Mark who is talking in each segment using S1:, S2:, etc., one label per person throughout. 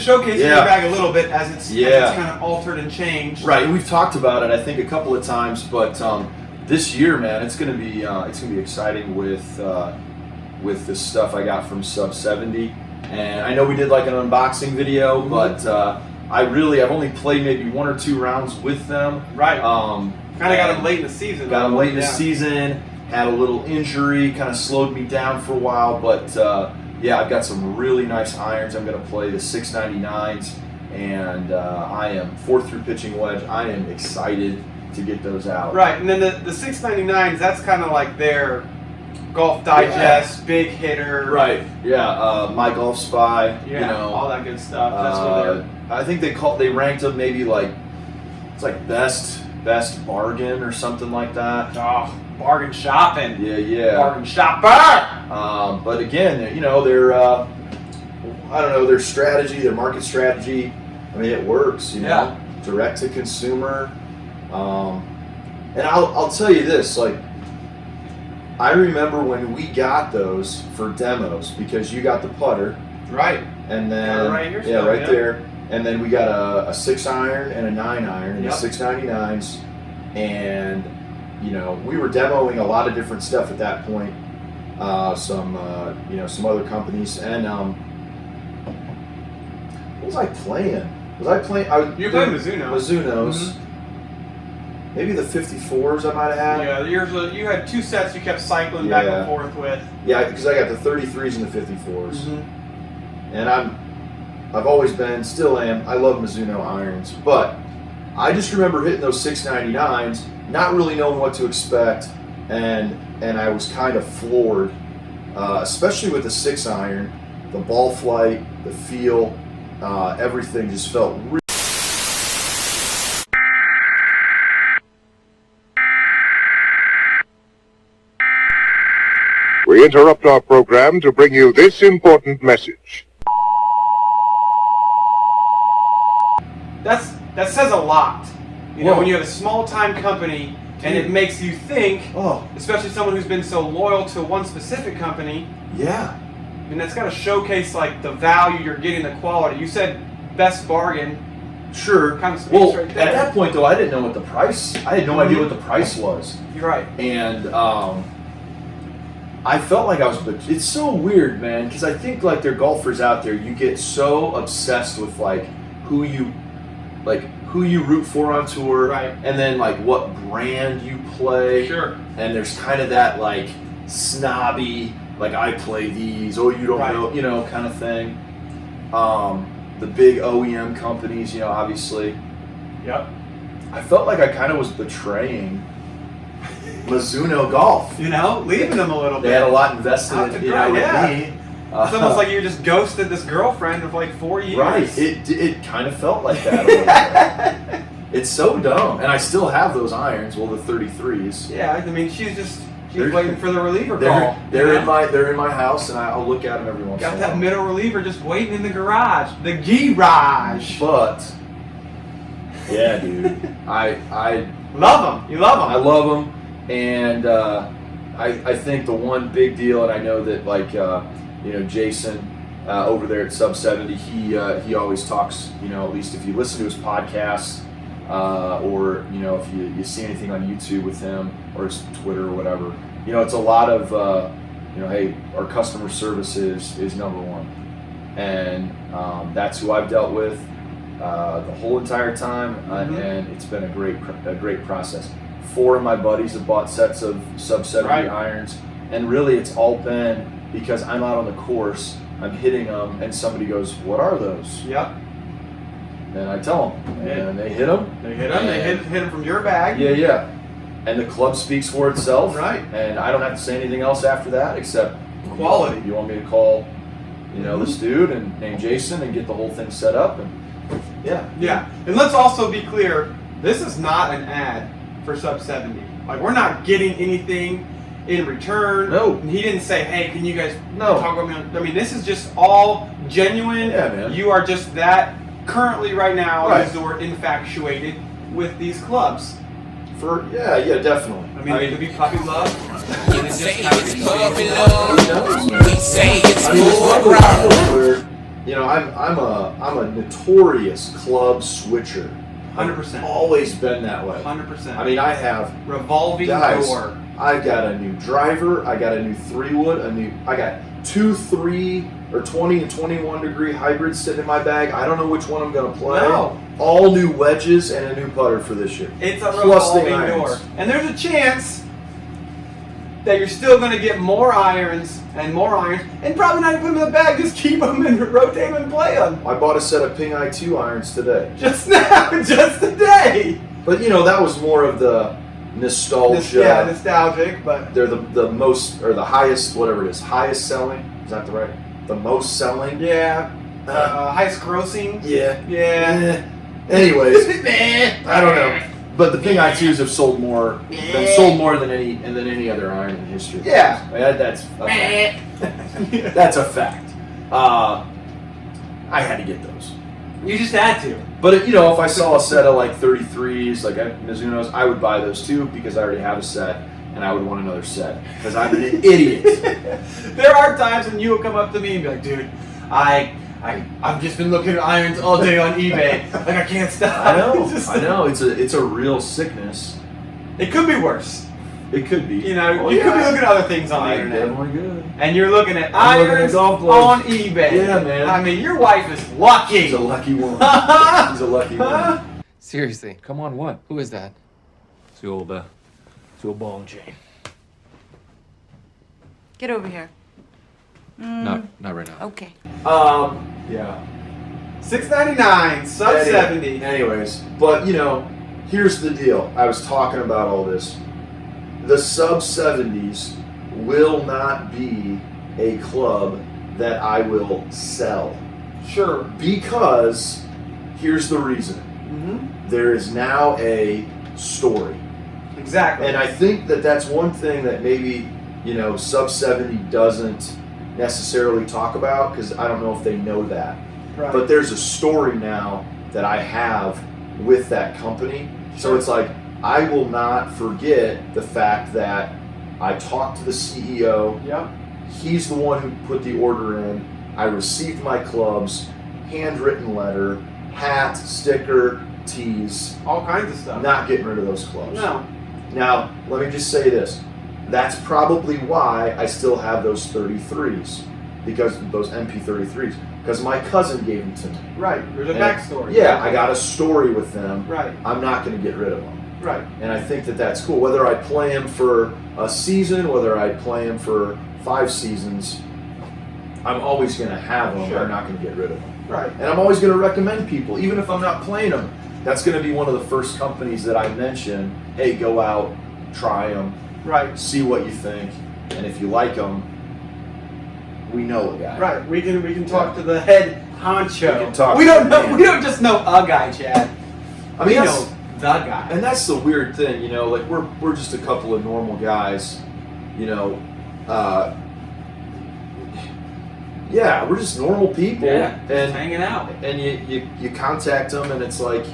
S1: showcase your bag a little bit as it's kind of altered and changed.
S2: Right, and we've talked about it I think a couple of times, but this year, man, it's gonna be exciting with this stuff I got from Sub 70. And I know we did like an unboxing video, but I've only played maybe 1 or 2 rounds with them.
S1: Right. Kind of got them late in the season.
S2: Got them late in the season. Had a little injury, kind of slowed me down for a while, but I've got some really nice irons. I'm going to play the 699s, and I am 4th through pitching wedge. I am excited to get those out.
S1: Right, and then the 699s, that's kind of like their Golf Digest, big hitter.
S2: Right, My Golf Spy.
S1: Yeah, all that good stuff. That's what
S2: I think they ranked them maybe like, it's like best bargain or something like that.
S1: Oh, bargain shopping.
S2: Yeah.
S1: Bargain shopper.
S2: But again, their I don't know, their strategy, their market strategy. I mean, it works. Direct to consumer. And I'll tell you this, like, I remember when we got those for demos because you got the putter.
S1: Right.
S2: And then
S1: right here
S2: there. And then we got a 6 iron and a 9 iron and the 699s. And we were demoing a lot of different stuff at that point. Some other companies. And what was I playing? You were playing
S1: Mizuno.
S2: Mizunos. Mm-hmm. Maybe the 54s I might have had.
S1: Yeah, you had 2 sets you kept cycling back and forth with.
S2: Yeah, because I got the 33s and the 54s. Mm-hmm. And I've always been, still am, I love Mizuno irons. But I just remember hitting those 699s, not really knowing what to expect, and I was kind of floored, especially with the 6 iron. The ball flight, the feel, everything just felt really.
S3: We interrupt our program to bring you this important message.
S1: That says a lot. When you have a small-time company and it makes you think, especially someone who's been so loyal to one specific company.
S2: Yeah.
S1: And that's got to showcase like the value you're getting, the quality. You said best bargain.
S2: Sure.
S1: Kind of speaks right there.
S2: At that point though, I didn't know what the price. I had no idea what the price was.
S1: You're right.
S2: And I felt like I was. It's so weird, man, because I think like there are golfers out there. You get so obsessed with like who you root for on tour,
S1: right?
S2: And then like what brand you play.
S1: Sure.
S2: And there's kind of that like snobby, like I play these. Oh, you don't know, kind of thing. The big OEM companies, obviously.
S1: Yep.
S2: I felt like I kind of was betraying Mizuno Golf.
S1: Leaving them a little bit.
S2: They had a lot invested in me.
S1: It's almost like you just ghosted this girlfriend of like 4 years.
S2: Right. It kind of felt like that a little bit. It's so dumb. And I still have those irons, the 33s.
S1: Yeah, I mean, she's waiting for the reliever call.
S2: They're in my house, and I'll look at them every once in a while.
S1: Got that middle reliever just waiting in the garage. The garage.
S2: But yeah, dude. I
S1: love them. You love them.
S2: I love them. And I think the one big deal, and I know that like Jason over there at Sub 70, he always talks, at least if you listen to his podcasts, or if you see anything on YouTube with him or his Twitter or whatever, it's a lot of hey, our customer service is number one, and that's who I've dealt with the whole entire time, and it's been a great process. 4 of my buddies have bought sets of Sub 70 irons, and really it's all been because I'm out on the course, I'm hitting them, and somebody goes, "What are those?"
S1: Yep.
S2: And I tell them, and they hit them.
S1: They hit them. They hit them from your bag.
S2: Yeah. And the club speaks for itself.
S1: Right.
S2: And I don't have to say anything else after that except
S1: quality.
S2: You want me to call, this dude and name Jason and get the whole thing set up, and
S1: yeah. And let's also be clear, this is not an ad for Sub 70. Like, we're not getting anything in return.
S2: No.
S1: He didn't say, hey, can you guys talk about me? I mean, this is just all genuine.
S2: Yeah, man.
S1: You are just that currently right now, as the word infatuated with these clubs.
S2: Yeah, definitely.
S1: I mean, it could be puppy love.
S4: We say it's puppy love. We say it's full ground.
S2: you know, I'm a notorious club switcher.
S1: 100%.
S2: I've always been that way.
S1: 100%.
S2: I mean, I have
S1: revolving
S2: guys,
S1: door.
S2: I've got a new driver. I got a new 3-wood. I got 2, 3, or 20 and 21 degree hybrids sitting in my bag. I don't know which one I'm going to play.
S1: No.
S2: All new wedges and a new putter for this year.
S1: It's a
S2: Plus the
S1: revolving door.
S2: irons.
S1: And there's a chance that you're still going to get more irons and more irons, and probably not even put them in the bag, just keep them and rotate them and play them.
S2: I bought a set of Ping I2 irons today.
S1: Just now, just today.
S2: But, you know, that was more of the nostalgia.
S1: Yeah, nostalgic, but
S2: They're the most, or the highest, whatever it is, highest selling. Is that the right? The most selling?
S1: yeah, highest grossing.
S2: Yeah.
S1: Yeah.
S2: Anyways, I don't know. But the Ping I2s have sold more than any other iron in history.
S1: Yeah.
S2: That's a fact. That's a fact. I had to get those.
S1: You just had to.
S2: But, you know, if I saw a set of like 33s, like Mizuno's, I would buy those too because I already have a set and I would want another set because I'm an idiot.
S1: There are times when you will come up to me and be like, dude, I've just been looking at irons all day on eBay. Like, I can't stop.
S2: I know.
S1: Just-
S2: I know. It's a real sickness.
S1: It could be worse.
S2: It could be.
S1: You know,
S2: Oh,
S1: you could be
S2: yeah.
S1: looking at other things on the
S2: I
S1: internet.
S2: definitely good.
S1: And you're looking at
S2: I'm looking at
S1: irons
S2: golf gloves.
S1: on eBay.
S2: Yeah, man.
S1: I mean, your wife is lucky.
S2: He's a lucky one. He's a lucky one.
S4: Seriously, come on, what? Who is that?
S5: It's the old ball and chain.
S6: Get over here.
S4: Not right now.
S6: Okay.
S2: Yeah.
S1: $6.99, sub 70.
S2: Anyways, but you know, here's the deal. I was talking about all this. The sub 70s will not be a club that I will sell
S1: Sure.
S2: because here's the reason.
S1: Mm-hmm.
S2: There is now a story.
S1: Exactly.
S2: And I think that that's one thing that maybe, you know, sub 70 doesn't necessarily talk about because I don't know if they know that.
S1: right.
S2: But there's a story now that I have with that company. So
S1: Sure.
S2: it's like, I will not forget the fact that I talked to the CEO.
S1: Yep.
S2: He's the one who put the order in. I received my clubs, handwritten letter, hat, sticker, tees.
S1: All kinds of stuff.
S2: Not getting rid of those clubs.
S1: No.
S2: Now, let me just say this. That's probably why I still have those 33s, because those MP33s, because my cousin gave them to me.
S1: Right. There's a
S2: And,
S1: backstory.
S2: Yeah, I got a story with them.
S1: Right.
S2: I'm not going to get rid of them.
S1: Right.
S2: And I think that that's cool. Whether I play them for a season, whether I play them for 5 seasons, I'm always going to have them.
S1: Sure.
S2: I'm not going to get rid of them.
S1: Right.
S2: And I'm always going to recommend people, even if I'm not playing them. That's going to be one of the first companies that I mention. Hey, go out, try them,
S1: Right.
S2: see what you think, and if you like them, we know a guy.
S1: Right. We can talk to the head honcho.
S2: We can talk
S1: We
S2: to
S1: don't
S2: the
S1: know.
S2: man.
S1: We don't just know a guy, Chad.
S2: I mean,
S1: we
S2: that's,
S1: know the guy.
S2: and that's the weird thing, you know. Like we're just a couple of normal guys, you know. Yeah, we're just normal people,
S1: Yeah. Just
S2: and
S1: hanging out.
S2: and you contact them, and it's like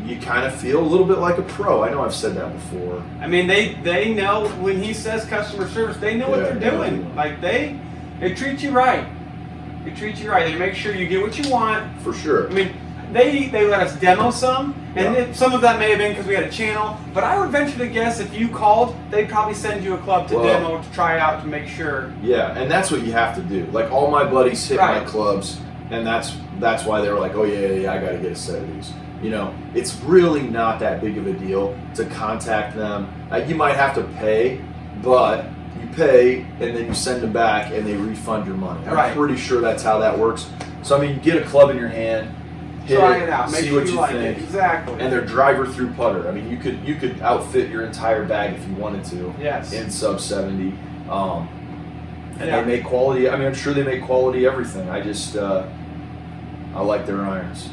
S2: you kind of feel a little bit like a pro. I know I've said that before.
S1: I mean, they know when he says customer service, they know what
S2: Yeah,
S1: they're
S2: yeah,
S1: doing.
S2: yeah.
S1: Like they treat you right. They treat you right. They make sure you get what you want.
S2: For sure.
S1: I mean, they let us demo some, and
S2: Yeah.
S1: some of that may have been because we had a channel. But I would venture to guess if you called, they'd probably send you a club to
S2: Well-
S1: demo to try out to make sure.
S2: Yeah, and that's what you have to do. Like all my buddies hit my
S1: Right.
S2: clubs, and that's why they were like, oh yeah, I got to get a set of these. You know, it's really not that big of a deal to contact them. You might have to pay, but you pay and then you send them back and they refund your money. I'm
S1: Right.
S2: pretty sure that's how that works. So I mean, get a club in your hand, hit
S1: Try it out. Make
S2: see
S1: sure
S2: what
S1: you
S2: you
S1: like
S2: think.
S1: it. Exactly.
S2: And they're driver through putter. I mean, you could outfit your entire bag if you wanted to.
S1: Yes.
S2: In sub 70, and
S1: Yeah.
S2: they make quality. I mean, I'm sure they make quality everything. I just I like their irons.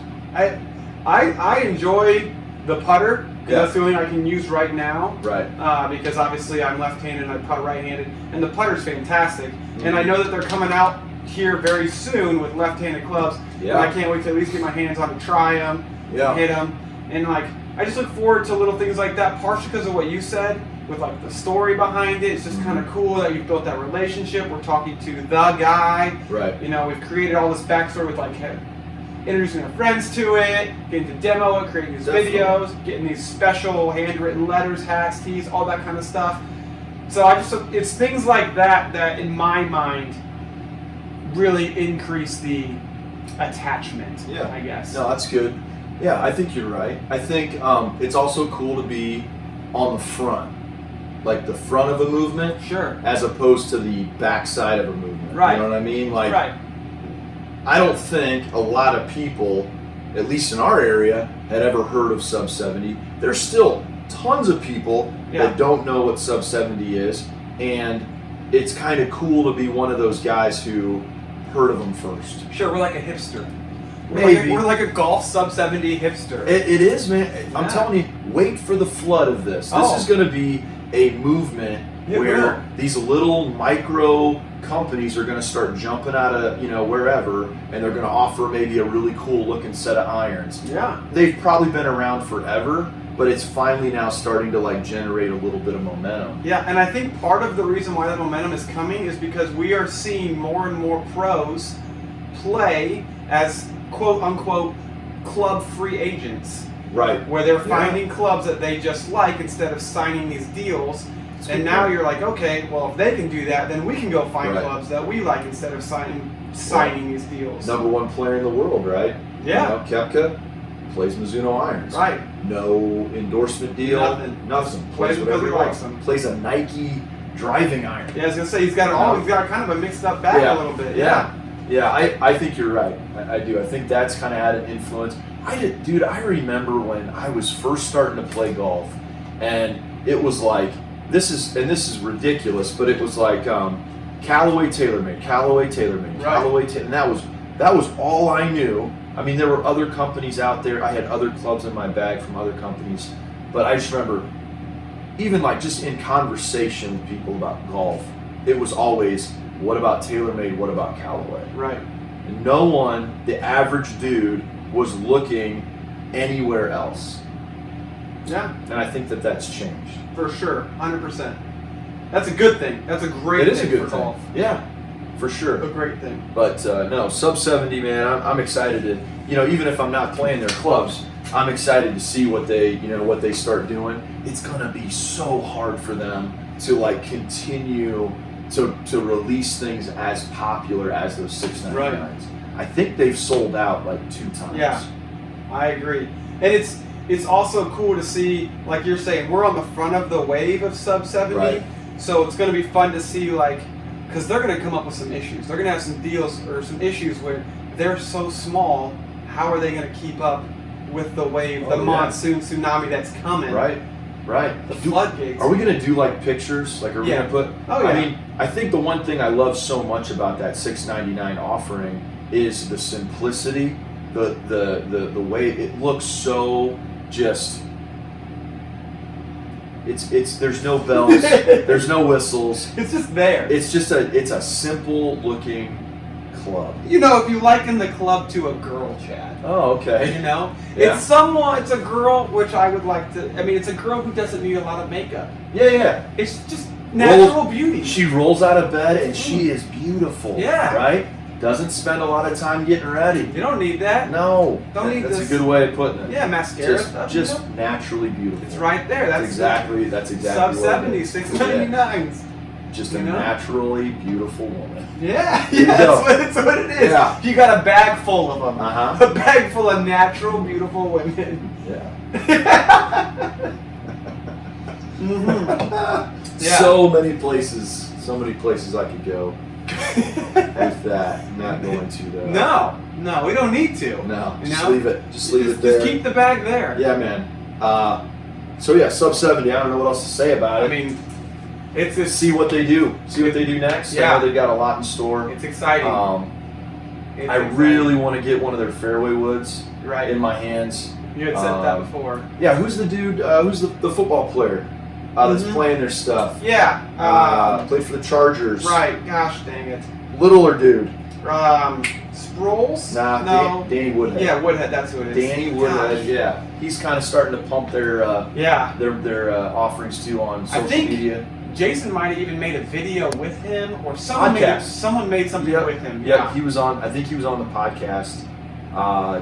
S1: I enjoy the putter because
S2: Yeah.
S1: that's the only thing I can use right now.
S2: Right.
S1: Because obviously I'm left-handed and I putt right-handed, and the putter's fantastic.
S2: Mm-hmm.
S1: And I know that they're coming out here very soon with left-handed clubs.
S2: Yeah.
S1: And I can't wait to at least get my hands on to try them,
S2: Yeah.
S1: hit them, and like I just look forward to little things like that. Partially because of what you said with like the story behind it. It's just kind of cool that you've built that relationship. We're talking to the guy.
S2: Right.
S1: You know, we've created all this backstory with like him introducing our friends to it, getting to demo it, creating these
S2: Definitely.
S1: videos, getting these special handwritten letters, hats, tees, all that kind of stuff. So it's things like that that in my mind really increase the attachment,
S2: Yeah.
S1: I guess.
S2: No, that's good. Yeah, I think you're right. I think it's also cool to be on the front, like the front of a movement,
S1: Sure.
S2: as opposed to the backside of a movement.
S1: Right.
S2: You know what I mean? Like,
S1: Right.
S2: I don't think a lot of people, at least in our area, had ever heard of Sub 70. There's still tons of people
S1: Yeah.
S2: that don't know what Sub 70 is, and it's kind of cool to be one of those guys who heard of them first.
S1: Sure, we're like a hipster.
S2: Maybe.
S1: We're like a golf sub 70 hipster.
S2: It is, man. I'm
S1: Yeah.
S2: telling you, wait for the flood of this. This
S1: Oh.
S2: is going to be a movement
S1: It
S2: where
S1: will.
S2: these little micro companies are going to start jumping out of, wherever, and they're going to offer maybe a really cool looking set of irons.
S1: Yeah.
S2: They've probably been around forever, but it's finally now starting to like generate a little bit of momentum.
S1: Yeah, and I think part of the reason why that momentum is coming is because we are seeing more and more pros play as quote unquote club free agents,
S2: Right.
S1: where they're
S2: Yeah.
S1: finding clubs that they just like instead of signing these deals.
S2: That's
S1: And
S2: good
S1: now
S2: point.
S1: you're like, okay, well, if they can do that, then we can go find
S2: Right.
S1: clubs that we like instead of signing these deals.
S2: Number one player in the world, right?
S1: Yeah.
S2: Kepka plays Mizuno irons.
S1: Right.
S2: No endorsement deal.
S1: Nothing.
S2: Plays
S1: Plays
S2: whatever
S1: because
S2: he
S1: he
S2: likes.
S1: likes them.
S2: Plays a Nike driving iron.
S1: Yeah, I was gonna say he's got it all. He's got kind of a mixed up bag a little bit.
S2: Yeah. I think you're right. I do. I think that's kind of had an influence. I remember when I was first starting to play golf, and it was like this is ridiculous, but it was like Callaway TaylorMade,
S1: Right.
S2: and that was all I knew. I mean, there were other companies out there. I had other clubs in my bag from other companies, but I just remember, even like just in conversation with people about golf, it was always, what about TaylorMade? What about Callaway?
S1: Right.
S2: And no one, the average dude, was looking anywhere else.
S1: Yeah,
S2: And I think that that's changed.
S1: for sure, 100%. That's a good thing. That's a great
S2: It is a
S1: thing
S2: good
S1: for
S2: thing.
S1: golf.
S2: Yeah, for sure.
S1: A great thing.
S2: But no, sub 70, man. I'm excited to, even if I'm not playing their clubs, I'm excited to see what they start doing. It's gonna be so hard for them to like continue to release things as popular as those 699s.
S1: Right.
S2: I think they've sold out like 2 times.
S1: Yeah. I agree. And it's also cool to see, like you're saying, we're on the front of the wave of sub 70.
S2: Right.
S1: So it's going to be fun to see, like, because they're going to come up with some issues. They're going to have some deals or some issues where they're so small. How are they going to keep up with the wave, the
S2: Oh, yeah.
S1: monsoon tsunami that's coming?
S2: Right.
S1: The floodgates.
S2: Are we gonna do like pictures? Like, are we
S1: Yeah.
S2: gonna put?
S1: Oh, yeah.
S2: I mean, I think the one thing I love so much about that $699 offering is the simplicity, the way it looks. So just, it's there's no bells, there's no whistles.
S1: It's just there.
S2: It's just a simple looking club.
S1: If you liken the club to a girl, Chad.
S2: Oh, okay.
S1: Yeah. It's a girl, which I would like to. I mean, it's a girl who doesn't need a lot of makeup.
S2: Yeah.
S1: It's just natural beauty.
S2: She rolls out of bed and she is beautiful.
S1: Yeah.
S2: Right? Doesn't spend a lot of time getting ready.
S1: You don't need that.
S2: No.
S1: Don't need
S2: That's
S1: this.
S2: a good way of putting it.
S1: Yeah, mascara
S2: Just,
S1: stuff.
S2: just naturally beautiful.
S1: it's right there. That's
S2: exactly
S1: sub
S2: what it
S1: 70,
S2: is.
S1: 699s.
S2: Just a
S1: You know?
S2: naturally beautiful woman.
S1: Yeah,
S2: you go.
S1: that's what it is.
S2: Yeah.
S1: You got a bag full of them.
S2: Uh-huh.
S1: A bag full of natural, beautiful women.
S2: Yeah.
S1: Yeah.
S2: So many places I could go with that. I'm not going to though.
S1: No, we don't need to.
S2: No.
S1: You
S2: Just
S1: know?
S2: leave it. Just leave it there.
S1: Just keep the bag there.
S2: Yeah, man. So yeah, sub 70. I don't know what else to say about
S1: I
S2: it.
S1: mean, it's
S2: See what they do. See what they do next.
S1: Yeah.
S2: I know they got a lot in store.
S1: It's exciting. It's
S2: I
S1: exciting.
S2: really want to get one of their fairway woods
S1: right
S2: in my hands.
S1: You had said that before.
S2: Yeah, who's the dude? Who's the football player that's
S1: Mhm.
S2: playing their stuff?
S1: Yeah.
S2: Played for the Chargers.
S1: Right. Gosh dang it.
S2: Littler dude.
S1: Sproles?
S2: Nah,
S1: no.
S2: Danny Woodhead.
S1: Yeah, Woodhead. That's who it is.
S2: Danny Woodhead.
S1: Gosh.
S2: Yeah, he's kind of starting to pump their offerings too on social media.
S1: Jason might have even made a video with him, or someone made something with him.
S2: Yeah, he was on. I think he was on the podcast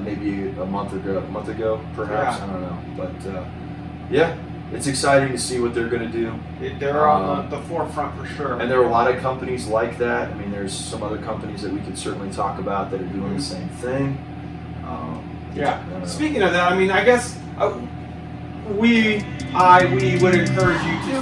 S2: maybe a month ago, perhaps.
S1: Yeah.
S2: I don't know, but yeah, it's exciting to see what they're going to do.
S1: They're on the forefront for sure.
S2: And there are a lot of companies like that. I mean, there's some other companies that we could certainly talk about that are doing the same thing.
S1: Yeah. Speaking of that, I mean, I guess we would encourage you to.